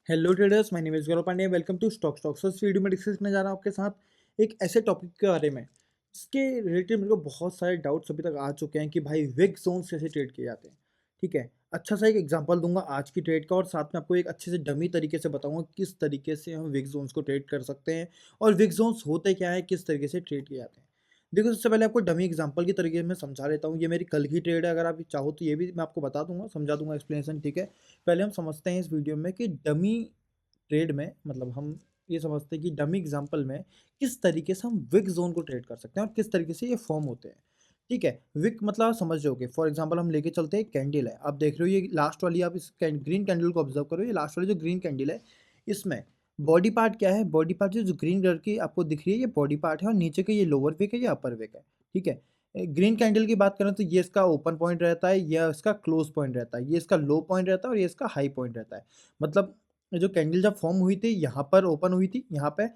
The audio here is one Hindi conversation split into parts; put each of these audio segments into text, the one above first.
Hello traders, my name is Gaurav Pandey. Welcome to stocks. इस वीडियो में डिस्कस करने जा रहा हूँ आपके साथ एक ऐसे टॉपिक के बारे में जिसके रिलेटेड मेरे को बहुत सारे डाउट्स अभी तक आ चुके हैं कि भाई विक जोन्स कैसे ट्रेड किए जाते हैं। ठीक है, अच्छा सा एक एग्जांपल दूंगा आज की ट्रेड का और साथ में आपको एक अच्छे से डमी तरीके से बताऊंगा किस तरीके से हम विक जोन्स को ट्रेड कर सकते हैं और विक जोन्स होते क्या है, किस तरीके से ट्रेड किए जाते हैं। देखो, सबसे पहले आपको डमी एग्जांपल की तरीके में समझा लेता हूँ। ये मेरी कल की ट्रेड है, अगर आप चाहो तो ये भी मैं आपको बता दूंगा, समझा दूंगा एक्सप्लेनेशन। ठीक है, पहले हम समझते हैं इस वीडियो में कि डमी ट्रेड में मतलब हम ये समझते हैं कि डमी एग्जांपल में किस तरीके से हम विक जोन को ट्रेड कर सकते हैं और किस तरीके से ये फॉर्म होते हैं। ठीक है, विक मतलब आप समझ रहे फॉर एग्जांपल हम लेके चलते हैं, कैंडल है, आप देख रहे हो ये लास्ट वाली, आप इस ग्रीन कैंडल को ऑब्जर्व करो। ये लास्ट वाली जो ग्रीन कैंडल है, इसमें बॉडी पार्ट क्या है? बॉडी पार्ट जो ग्रीन कलर की आपको दिख रही है, ये बॉडी पार्ट है और नीचे का ये लोअर विक है, ये अपर विक है। ठीक है, ग्रीन कैंडल की बात करें तो ये इसका ओपन पॉइंट रहता है, ये इसका क्लोज पॉइंट रहता है, ये इसका लो पॉइंट रहता है और ये इसका हाई पॉइंट रहता है। मतलब ये जो कैंडल जब फॉर्म हुई थी, यहाँ पर ओपन हुई थी, यहाँ पे।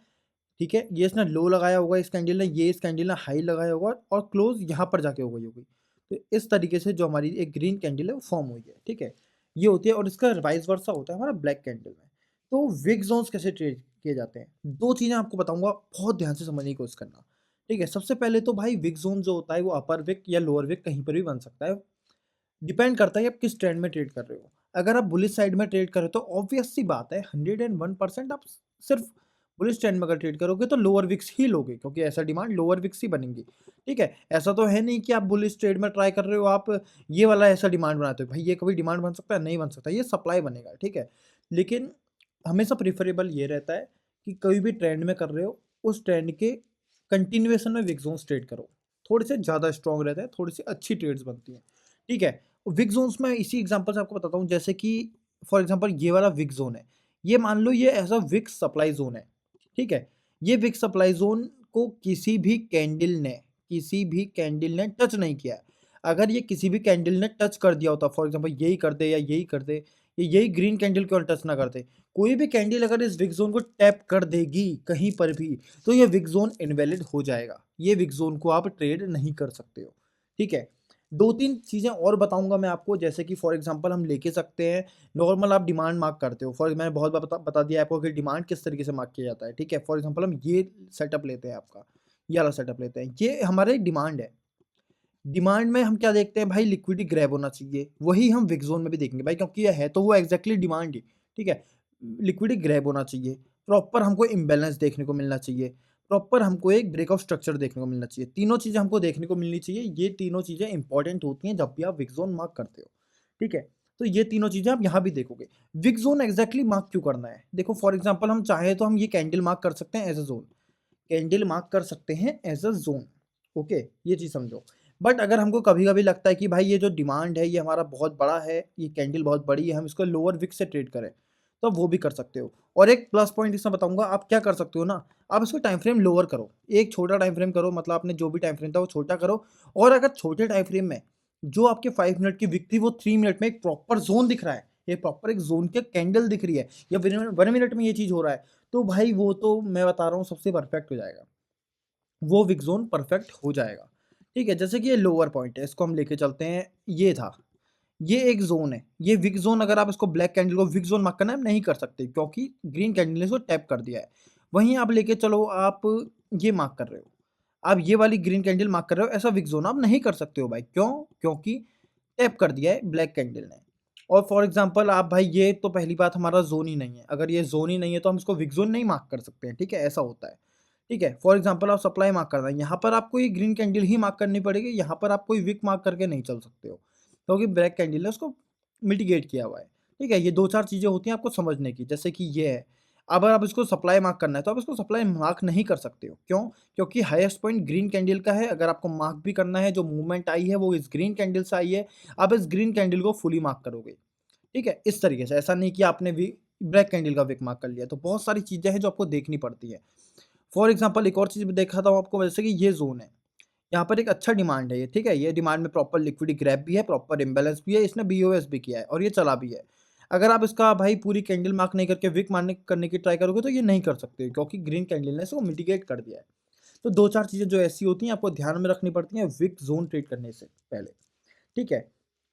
ठीक है, ये इसने लो लगाया होगा इस कैंडल ने, ये इस कैंडल ने हाई लगाया होगा और क्लोज यहाँ पर जाके हो गई होगी। तो इस तरीके से जो हमारी एक ग्रीन कैंडल है वो फॉर्म हुई है। ठीक है, ये होती है और इसका वाइस वर्सा होता है हमारा ब्लैक कैंडल में। तो विक जोन्स कैसे ट्रेड किए जाते हैं, दो चीज़ें आपको बताऊंगा, बहुत ध्यान से समझने की कोशिश करना। ठीक है, सबसे पहले तो भाई विक जोन जो होता है वो अपर विक या लोअर विक कहीं पर भी बन सकता है। डिपेंड करता है कि आप किस ट्रेंड में ट्रेड कर रहे हो। अगर आप बुलिश साइड में ट्रेड कर रहे हो तो ऑब्वियस सी बात है, 101% आप सिर्फ बुलिश ट्रेंड में अगर ट्रेड करोगे तो लोअर विक्स ही लोगे, क्योंकि ऐसा डिमांड लोअर विक्स ही बनेंगी। ठीक है, ऐसा तो है नहीं कि आप बुलिश ट्रेड में ट्राई कर रहे हो, आप ये वाला ऐसा डिमांड बनाते हो। भाई ये कभी डिमांड बन सकता है? नहीं बन सकता, ये सप्लाई बनेगा। ठीक है, लेकिन हमेशा प्रिफरेबल ये रहता है कि कोई भी ट्रेंड में कर रहे हो, उस ट्रेंड के कंटिन्यूएशन में विक जोन्स ट्रेड करो। थोड़े से ज़्यादा स्ट्रॉन्ग रहते हैं, थोड़ी सी अच्छी ट्रेड्स बनती हैं। ठीक है, विक जोन्स में इसी एग्जांपल से आपको बताता हूँ, जैसे कि फॉर एग्जांपल ये वाला विक जोन है, ये मान लो ये ऐसा विक सप्लाई जोन है। ठीक है, ये विक सप्लाई जोन को किसी भी कैंडल ने टच नहीं किया है। अगर ये किसी भी कैंडल ने टच कर दिया होता, फॉर एग्जांपल यही कर दे या यही कर दे, यही ग्रीन कैंडल क्यों टच ना करते, कोई भी कैंडल अगर इस विक जोन को टैप कर देगी कहीं पर भी, तो ये विक जोन इनवैलिड हो जाएगा। ये विक जोन को आप ट्रेड नहीं कर सकते हो। ठीक है, दो तीन चीज़ें और बताऊंगा मैं आपको, जैसे कि फॉर एग्जांपल हम लेके सकते हैं, नॉर्मल आप डिमांड मार्क करते हो। मैंने बहुत बार बता दिया आपको कि डिमांड किस तरीके से मार्क किया जाता है। ठीक है, फॉर एग्जांपल हम ये सेटअप लेते हैं, आपका ये वाला सेटअप लेते हैं, ये हमारे डिमांड है। डिमांड में हम क्या देखते हैं भाई? लिक्विडिटी ग्रैब होना चाहिए, वही हम विक जोन में भी देखेंगे भाई, क्योंकि ये है तो वो एग्जैक्टली डिमांड ही। ठीक है, लिक्विडिटी ग्रैब होना चाहिए, प्रॉपर हमको इम्बैलेंस देखने को मिलना चाहिए, प्रॉपर हमको एक ब्रेकआउट स्ट्रक्चर देखने को मिलना चाहिए। तीनों चीज़ें हमको देखने को मिलनी चाहिए। ये तीनों चीज़ें इंपॉर्टेंट होती हैं जब भी आप विक जोन मार्क करते हो। ठीक है, तो ये तीनों चीज़ें आप यहाँ भी देखोगे। विक जोन एग्जैक्टली मार्क क्यों करना है? देखो, फॉर एग्जाम्पल हम चाहे तो हम ये कैंडल मार्क कर सकते हैं as a zone, candle mark कर सकते हैं एज अ जोन। ओके, ये चीज़ समझो। बट अगर हमको कभी कभी लगता है कि भाई ये जो डिमांड है ये हमारा बहुत बड़ा है, ये कैंडल बहुत बड़ी है, हम इसको लोअर विक से ट्रेड करें, तो वो भी कर सकते हो। और एक प्लस पॉइंट इसमें बताऊंगा, आप क्या कर सकते हो ना, आप इसको टाइम फ्रेम लोअर करो, एक छोटा टाइम फ्रेम करो, मतलब आपने जो भी टाइम फ्रेम था वो छोटा करो। और अगर छोटे टाइम फ्रेम में जो आपके 5 मिनट की विक थी वो 3 मिनट में एक प्रॉपर जोन दिख रहा है, ये प्रॉपर एक जोन के कैंडल दिख रही है, या 1 मिनट में ये चीज़ हो रहा है, तो भाई वो तो मैं बता रहा हूँ सबसे परफेक्ट हो जाएगा, वो विक जोन परफेक्ट हो जाएगा। ठीक है, जैसे कि ये लोअर पॉइंट है, इसको हम लेके चलते हैं, ये था, ये एक जोन है, ये विक जोन। अगर आप इसको ब्लैक कैंडल को विक जोन मार्क करना है, नहीं कर सकते क्योंकि ग्रीन कैंडल ने इसको टैप कर दिया है। वहीं आप लेके चलो, आप ये मार्क कर रहे हो, आप ये वाली ग्रीन कैंडल मार्क कर रहे हो, ऐसा विक जोन आप नहीं कर सकते हो भाई। क्यों? क्योंकि टैप कर दिया है ब्लैक कैंडल ने। और फॉर एग्जांपल आप भाई, ये तो पहली बात हमारा जोन ही नहीं है, अगर ये जोन ही नहीं है तो हम इसको विक जोन नहीं मार्क कर सकते हैं। ठीक है, ऐसा होता है। ठीक है, फॉर एग्जांपल आप सप्लाई मार्क करना है, यहाँ पर आपको ये ग्रीन कैंडल ही मार्क करनी पड़ेगी, यहाँ पर आप कोई विक मार्क करके नहीं चल सकते हो, क्योंकि ब्लैक कैंडल ने उसको मिटिगेट किया हुआ है। ठीक है, ये दो चार चीज़ें होती हैं आपको समझने की, जैसे कि ये है। अब अगर आप इसको सप्लाई मार्क करना है तो आप इसको सप्लाई मार्क नहीं कर सकते हो। क्यों? क्योंकि हाईएस्ट पॉइंट ग्रीन कैंडल का है, अगर आपको मार्क भी करना है, जो मूवमेंट आई है वो इस ग्रीन कैंडल से आई है, आप इस ग्रीन कैंडल को फुली मार्क करोगे। ठीक है, इस तरीके से, ऐसा नहीं कि आपने भी ब्लैक कैंडल का विक मार्क कर लिया। तो बहुत सारी चीज़ें हैं जो आपको देखनी पड़ती है। फॉर एग्जांपल एक और चीज़ भी दिखाता हूँ आपको, जैसे कि ये ज़ोन है, यहाँ पर एक अच्छा डिमांड है ये। ठीक है, ये डिमांड में प्रॉपर लिक्विडिटी ग्रैब भी है, प्रॉपर इम्बैलेंस भी है, इसने बीओएस भी किया है और ये चला भी है। अगर आप इसका भाई पूरी कैंडल मार्क नहीं करके विक मारने करने की ट्राई करोगे तो ये नहीं कर सकते, क्योंकि ग्रीन कैंडल ने इसको मिटिगेट कर दिया है। तो दो चार चीज़ें जो ऐसी होती हैं आपको ध्यान में रखनी पड़ती हैं विक जोन ट्रेड करने से पहले। ठीक है,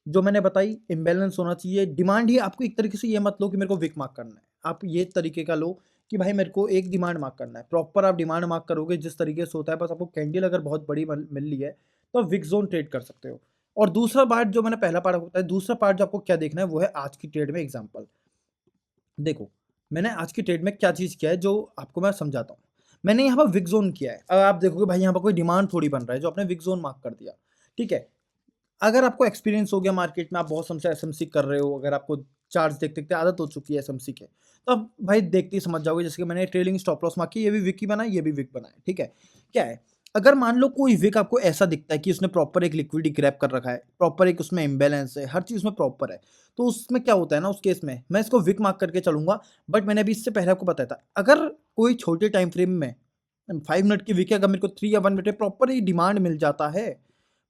जो मैंने बताई, इम्बैलेंस होना चाहिए, डिमांड ही आपको एक तरीके से, ये मत लो कि मेरे को विक मार्क करना है। आप ये तरीके का लो कि भाई मेरे को एक डिमांड मार्क करना है, प्रॉपर आप डिमांड मार्क करोगे जिस तरीके से होता है, बस आपको कैंडल अगर बहुत बड़ी मिल रही है तो आप विक जोन ट्रेड कर सकते हो। और दूसरा पार्ट जो मैंने पहला पार्ट होता है, दूसरा पार्ट जो आपको क्या देखना है वो है आज की ट्रेड में एग्जाम्पल। देखो, मैंने आज की ट्रेड में क्या चीज़ किया है जो आपको मैं समझाता हूँ। मैंने यहाँ पर विक ज़ोन किया है। अब आप देखोगे भाई यहाँ पर कोई डिमांड थोड़ी बन रहा है, जो आपने विक ज़ोन मार्क कर दिया, ठीक है। अगर आपको एक्सपीरियंस हो गया मार्केट में, आप बहुत समय से एसएमसी कर रहे हो, अगर आपको चार्ट्स देखते-देखते आदत हो चुकी है एसएमसी के, तो आप भाई देखते ही समझ जाओगे। जैसे कि मैंने ट्रेलिंग स्टॉप लॉस मार्क की, ये भी विक ही बना है, ये भी विक बना है, ठीक है। क्या है, अगर मान लो कोई विक आपको ऐसा दिखता है कि उसने प्रॉपर एक लिक्विडिटी ग्रैब कर रखा है, प्रॉपर एक उसमें इम्बैलेंस है, हर चीज़ उसमें प्रॉपर है, तो उसमें क्या होता है ना, उस केस में मैं इसको विक मार्क करके चलूँगा। बट मैंने अभी इससे पहले आपको बताया था, अगर कोई छोटे टाइम फ्रेम में 5 मिनट की विक है, अगर मेरे को 3 या 1 मिनट में प्रॉपर ही डिमांड मिल जाता है,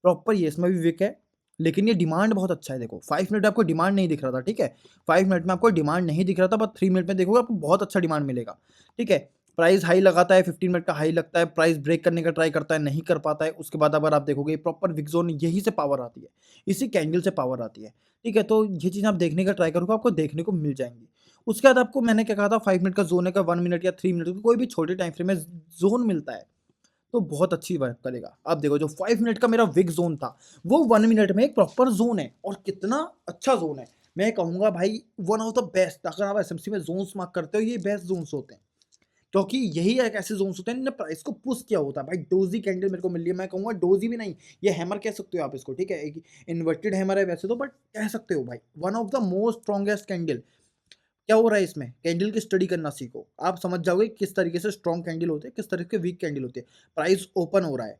प्रॉपर ये इसमें भी विक है, लेकिन ये डिमांड बहुत अच्छा है। देखो 5 मिनट आपको डिमांड नहीं दिख रहा था, ठीक है? 5 मिनट में आपको डिमांड नहीं दिख रहा था, बट 3 मिनट में देखोगे आपको बहुत अच्छा डिमांड मिलेगा, ठीक है? प्राइस हाई लगाता है, 15 मिनट का हाई लगता है, प्राइस ब्रेक करने का ट्राई करता है, नहीं कर पाता है। उसके बाद अगर आप देखोगे प्रॉपर विक ज़ोन यहीं से पावर आती है, इसी कैंडल से पावर आती है, ठीक है? तो ये चीज़ आप देखने का ट्राई करोगे, आपको देखने को मिल जाएँगी। उसके बाद आपको मैंने क्या कहा था, 5 मिनट का ज़ोन है, का 1 मिनट या 3 मिनट कोई भी छोटे टाइम फ्रेम में ज़ोन मिलता है, तो बहुत अच्छी वर्क करेगा। आप देखो जो 5 मिनट का मेरा विक ज़ोन था, वो 1 मिनट में एक प्रॉपर ज़ोन है, और कितना अच्छा ज़ोन है। मैं कहूँगा भाई वन ऑफ द बेस्ट, अगर आप एसएमसी में ज़ोन्स मार्क करते हो, ये बेस्ट ज़ोन्स होते हैं। क्योंकि यही एक ऐसे ज़ोन्स होते हैं जिन्होंने प्राइस को पुश किया होता है। भाई डोज़ी कैंडल मेरे को मिल रही है, मैं कहूँगा डोज़ी भी नहीं, ये हैमर कह सकते हो आप इसको, ठीक है? एक इन्वर्टेड हैमर है वैसे तो, बट कह सकते हो भाई, one of the most strongest candle. क्या हो रहा है इसमें, कैंडल की स्टडी करना सीखो, आप समझ जाओगे किस तरीके से स्ट्रॉन्ग कैंडल होते हैं, किस तरह के वीक कैंडल होते हैं। प्राइस ओपन हो रहा है,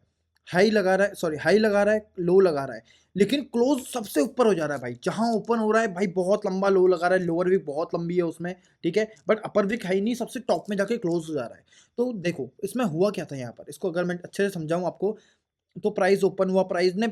हाई लगा रहा है, सॉरी हाई लगा रहा है, लो लगा रहा है, लेकिन क्लोज सबसे ऊपर हो जा रहा है भाई। जहां ओपन हो रहा है भाई बहुत लंबा लो लगा रहा है, लोअर वीक बहुत लंबी है उसमें, ठीक है, बट अपर वीक हाई नहीं, सबसे टॉप में जाके क्लोज हो जा रहा है। तो देखो इसमें हुआ क्या था यहाँ पर, इसको अगर मैं अच्छे से समझाऊं आपको, तो प्राइस ओपन हुआ, प्राइस ने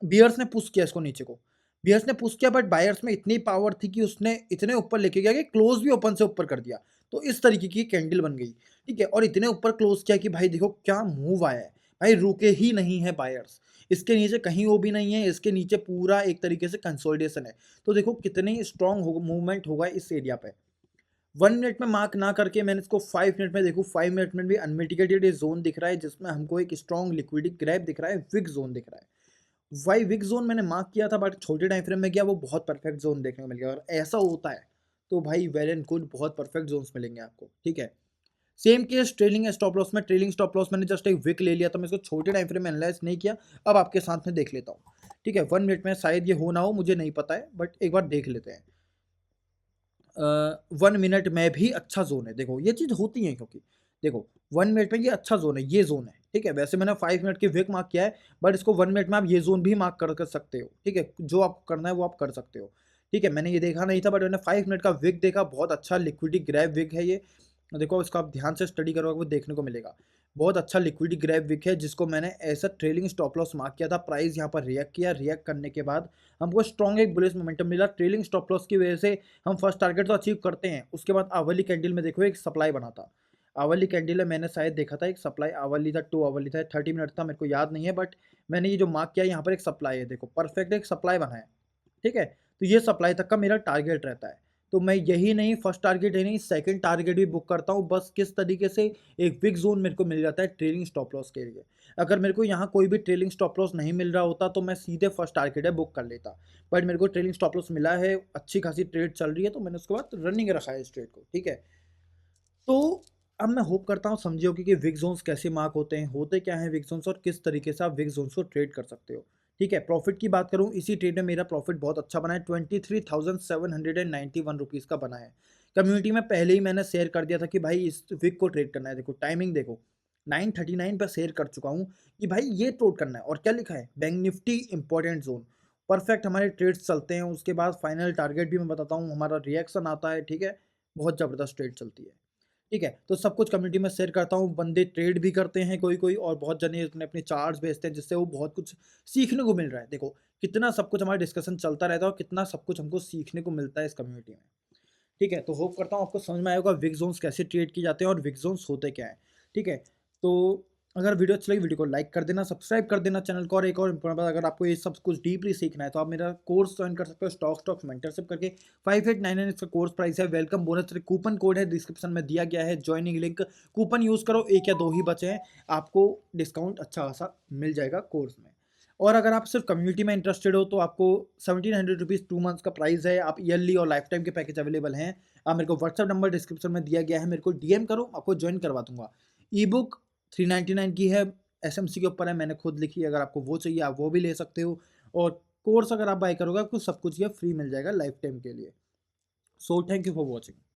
बियर्स ने पुश किया इसको नीचे को, बियर्स ने पुश किया, बट बायर्स में इतनी पावर थी कि उसने इतने ऊपर लेके गया कि क्लोज भी ओपन से ऊपर कर दिया। तो इस तरीके की कैंडल बन गई, ठीक है, और इतने ऊपर क्लोज किया कि भाई देखो क्या मूव आया है, भाई रुके ही नहीं है बायर्स। इसके नीचे कहीं वो भी नहीं है, इसके नीचे पूरा एक तरीके से कंसोलिडेशन है। तो देखो कितनी स्ट्रॉन्ग मूवमेंट होगा इस एरिया पे। 1 मिनट में मार्क ना करके मैंने इसको 5 मिनट में देखो, 5 मिनट में भी अनमिटिगेटेड जोन दिख रहा है, जिसमें हमको एक स्ट्रॉन्ग लिक्विडिटी ग्रैब दिख रहा है, विक जोन दिख रहा है। वाई विक जोन मैंने मार्क किया था, बट छोटे टाइम फ्रेम में किया, वो बहुत परफेक्ट जोन देखने को मिल गया। और ऐसा होता है तो भाई वेल एंड गुड, बहुत परफेक्ट जोन्स मिलेंगे आपको, ठीक है। Same case trailing stop loss में, ट्रेलिंग स्टॉप लॉस मैंने जस्ट एक विक ले लिया था, मैं इसको छोटे टाइम फ्रेम में एनालाइज नहीं किया, अब आपके साथ में देख लेता हूँ, ठीक है। 1 मिनट में शायद ये हो ना हो, मुझे नहीं पता है, बट एक बार देख लेते हैं। 1 मिनट में भी अच्छा ज़ोन है। देखो ये चीज़ होती है, क्योंकि देखो 1 मिनट में ये अच्छा ज़ोन है, ये ज़ोन है, ठीक है। वैसे मैंने 5 मिनट की विक मार्क किया है, बट इसको 1 मिनट में आप ये ज़ोन भी मार्क कर सकते हो, ठीक है। जो आपको करना है वो आप कर सकते हो, ठीक है। मैंने ये देखा नहीं था, बट मैंने 5 मिनट का विक देखा, बहुत अच्छा लिक्विडिटी ग्रैब विक है ये। देखो इसको आप ध्यान से स्टडी करोगे वो देखने को मिलेगा, बहुत अच्छा लिक्विडिटी ग्रैब विक है, जिसको मैंने ऐसा ट्रेलिंग स्टॉप लॉस मार्क किया था। प्राइस यहाँ पर रिएक्ट किया, रिएक्ट करने के बाद हमको स्ट्रॉन्ग एक बुलिश मोमेंटम मिला। ट्रेलिंग स्टॉप लॉस की वजह से हम फर्स्ट टारगेट तो अचीव करते हैं। उसके बाद आवली कैंडल में देखो एक सप्लाई बना था, आवली कैंडल में मैंने शायद देखा था एक सप्लाई, आवली था 2 आवली था, 30 मिनट था, मेरे को याद नहीं है, बट मैंने ये जो मार्क किया यहाँ पर एक सप्लाई है, देखो परफेक्ट एक सप्लाई बना है, ठीक है। तो ये सप्लाई तक का मेरा टारगेट रहता है। तो मैं यही नहीं, फर्स्ट टारगेट ही नहीं, सेकंड टारगेट भी बुक करता हूँ। बस किस तरीके से एक बिग जोन मेरे को मिल जाता है ट्रेलिंग स्टॉप लॉस के लिए। अगर मेरे को यहाँ कोई भी ट्रेलिंग स्टॉप लॉस नहीं मिल रहा होता तो मैं सीधे फर्स्ट टारगेट है बुक कर लेता, बट मेरे को ट्रेलिंग स्टॉप लॉस मिला है, अच्छी खासी ट्रेड चल रही है, तो मैंने उसके बाद रनिंग रखा है इस ट्रेड को, ठीक है। तो अब मैं होप करता हूँ समझे हो कि विक जोन्स कैसे मार्क होते हैं, होते क्या हैं विक जोन्स, और किस तरीके से आप विक जोन्स को ट्रेड कर सकते हो, ठीक है। प्रॉफिट की बात करूँ, इसी ट्रेड में मेरा प्रॉफिट बहुत अच्छा बना है, 23,791 रुपीज़ का बना है। कम्युनिटी में पहले ही मैंने शेयर कर दिया था कि भाई इस विक को ट्रेड करना है। देखो टाइमिंग देखो, 9:39 पर शेयर कर चुका हूँ कि भाई ये ट्रेड करना है, और क्या लिखा है, bank Nifty important zone, perfect हमारे ट्रेड्स चलते हैं। उसके बाद फाइनल टारगेट भी मैं बताता हूँ, हमारा रिएक्शन आता है, ठीक है। बहुत ज़बरदस्त ट्रेड चलती है, ठीक है। तो सब कुछ कम्युनिटी में शेयर करता हूँ, बंदे ट्रेड भी करते हैं कोई कोई, और बहुत जने अपने अपने चार्ट्स भेजते हैं, जिससे वो बहुत कुछ सीखने को मिल रहा है। देखो कितना सब कुछ हमारा डिस्कशन चलता रहता है, और कितना सब कुछ हमको सीखने को मिलता है इस कम्युनिटी में, ठीक है। तो होप करता हूँ आपको समझ में आएगा विक जोन्स कैसे ट्रेड किए जाते हैं और विक जोन्स होते क्या है, ठीक है। तो अगर वीडियो अच्छी लगी वीडियो को लाइक कर देना, सब्सक्राइब कर देना चैनल को। और एक और इम्पोर्टेंट बात, अगर आपको ये सब कुछ डीपली सीखना है तो आप मेरा कोर्स ज्वाइन कर सकते हो, स्टॉक्स मेंटरशिप करके। 5899 इसका कोर्स प्राइस है। वेलकम बोनस कूपन कोड है डिस्क्रिप्शन में दिया गया है, ज्वाइनिंग लिंक, कूपन यूज़ करो। 1 या 2 ही बचे हैं, आपको डिस्काउंट अच्छा खासा मिल जाएगा कोर्स में। और अगर आप सिर्फ कम्युनिटी में इंटरेस्टेड हो तो आपको 1700 रुपीज़ 2 मंथ्स का प्राइस है। आप ईयरली और लाइफ टाइम के पैकेज अवेलेबल हैं। आप मेरे को व्हाट्सअप नंबर डिस्क्रिप्शन में दिया गया है, मेरे को डीएम करो, आपको ज्वाइन करवा दूंगा। ई बुक 399 की है, एसएमसी के ऊपर है, मैंने खुद लिखी है। अगर आपको वो चाहिए आप वो भी ले सकते हो। और कोर्स अगर आप बाय करोगे आपको सब कुछ ये फ्री मिल जाएगा लाइफ टाइम के लिए। So thank you for watching.